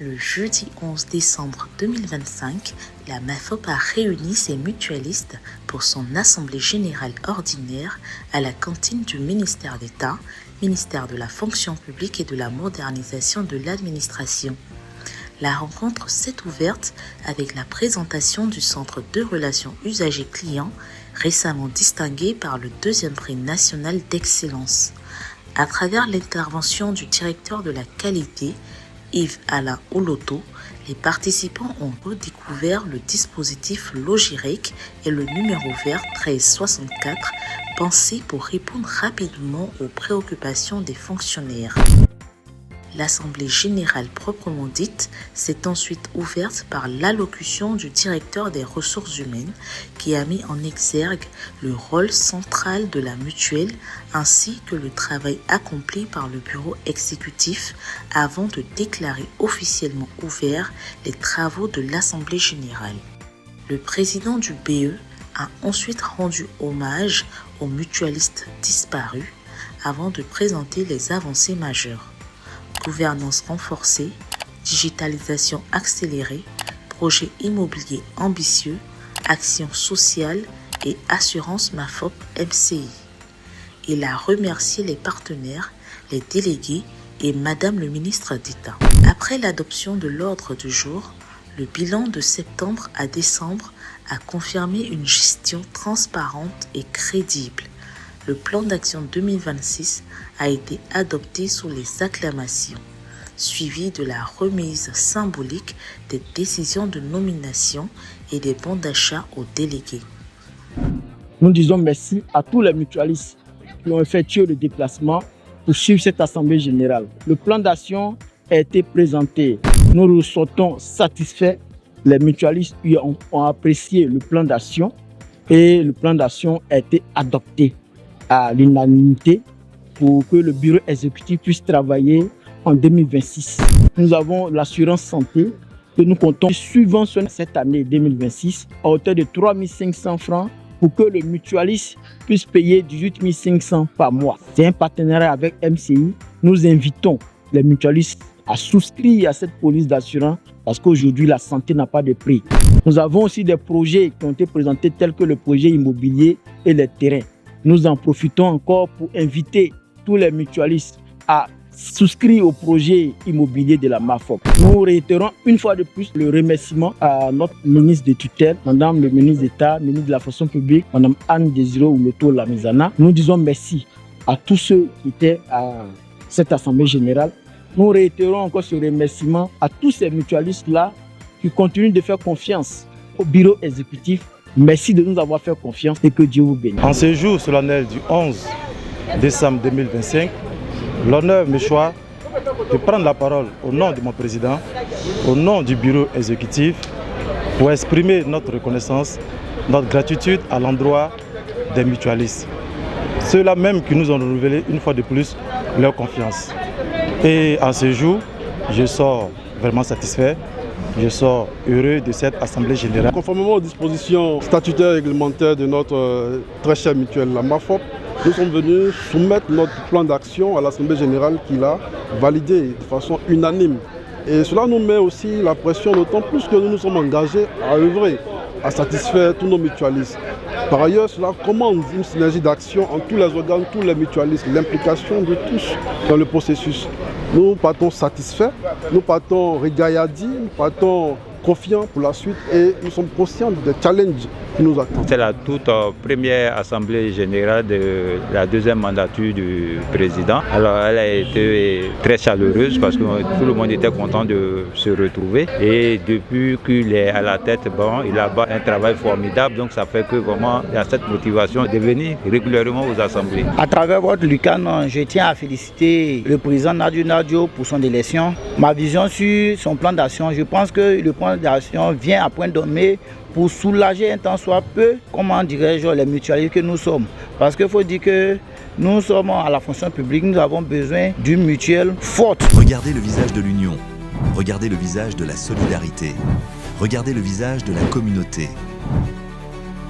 Le jeudi 11 décembre 2025, la MAFOP a réuni ses mutualistes pour son assemblée générale ordinaire à la cantine du ministère d'État, ministère de la fonction publique et de la modernisation de l'administration. La rencontre s'est ouverte avec la présentation du Centre de relations usagers-clients, récemment distingué par le 2e prix national d'excellence. À travers l'intervention du directeur de la qualité, Yves-Alain Oloto, les participants ont redécouvert le dispositif Logirec et le numéro vert 1364, pensé pour répondre rapidement aux préoccupations des fonctionnaires. L'Assemblée générale proprement dite s'est ensuite ouverte par l'allocution du directeur des ressources humaines qui a mis en exergue le rôle central de la mutuelle ainsi que le travail accompli par le bureau exécutif avant de déclarer officiellement ouverts les travaux de l'Assemblée générale. Le président du BE a ensuite rendu hommage aux mutualistes disparus avant de présenter les avancées majeures. Gouvernance renforcée, digitalisation accélérée, projet immobilier ambitieux, action sociale et assurance MAFOP MCI. Il a remercié les partenaires, les délégués et Madame le ministre d'État. Après l'adoption de l'ordre du jour, le bilan de septembre à décembre a confirmé une gestion transparente et crédible. Le plan d'action 2026 a été adopté sous les acclamations, suivi de la remise symbolique des décisions de nomination et des bons d'achat aux délégués. Nous disons merci à tous les mutualistes qui ont effectué le déplacement pour suivre cette assemblée générale. Le plan d'action a été présenté. Nous ressortons satisfaits. Les mutualistes ont apprécié le plan d'action et le plan d'action a été adopté à l'unanimité pour que le bureau exécutif puisse travailler en 2026. Nous avons l'assurance santé que nous comptons subventionner cette année 2026 à hauteur de 3 500 francs pour que le mutualiste puisse payer 18 500 par mois. C'est un partenariat avec MCI. Nous invitons les mutualistes à souscrire à cette police d'assurance parce qu'aujourd'hui la santé n'a pas de prix. Nous avons aussi des projets qui ont été présentés tels que le projet immobilier et les terrains. Nous en profitons encore pour inviter tous les mutualistes à souscrire au projet immobilier de la MAFOP. Nous réitérons une fois de plus le remerciement à notre ministre de tutelle, Madame le ministre d'État, ministre de la fonction publique, Madame Anne Désiré Oloto Lamizana. Nous disons merci à tous ceux qui étaient à cette assemblée générale. Nous réitérons encore ce remerciement à tous ces mutualistes-là qui continuent de faire confiance au bureau exécutif. Merci de nous avoir fait confiance et que Dieu vous bénisse. En ce jour solennel du 11 décembre 2025, l'honneur me choisit de prendre la parole au nom de mon président, au nom du bureau exécutif, pour exprimer notre reconnaissance, notre gratitude à l'endroit des mutualistes. Ceux-là même qui nous ont renouvelé une fois de plus leur confiance. Et en ce jour, je sors vraiment satisfait. Je sors heureux de cette assemblée générale. Conformément aux dispositions statutaires et réglementaires de notre très chère mutuelle, la MAFOP, nous sommes venus soumettre notre plan d'action à l'assemblée générale qui l'a validé de façon unanime. Et cela nous met aussi la pression, d'autant plus que nous nous sommes engagés à œuvrer, à satisfaire tous nos mutualistes. Par ailleurs, cela commande une synergie d'action entre tous les organes, tous les mutualistes, l'implication de tous dans le processus. Nous partons satisfaits, nous partons régaillardis, nous partons confiants pour la suite et nous sommes conscients des challenges qui nous attendent. C'est la toute première assemblée générale de la 2e mandature du président. Alors elle a été très chaleureuse parce que tout le monde était content de se retrouver. Et depuis qu'il est à la tête, bon, il a un travail formidable. Donc ça fait que vraiment il y a cette motivation de venir régulièrement aux assemblées. À travers votre Lucan, je tiens à féliciter le président Nadio Nadio pour son élection. Ma vision sur son plan d'action, je pense que le plan d'action vient à point nommé pour soulager un temps soit peu, comment dirais-je, les mutualistes que nous sommes. Parce qu'il faut dire que nous sommes à la fonction publique, nous avons besoin d'une mutuelle forte. Regardez le visage de l'union, regardez le visage de la solidarité, regardez le visage de la communauté.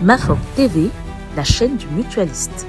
MAFOP TV, la chaîne du mutualiste.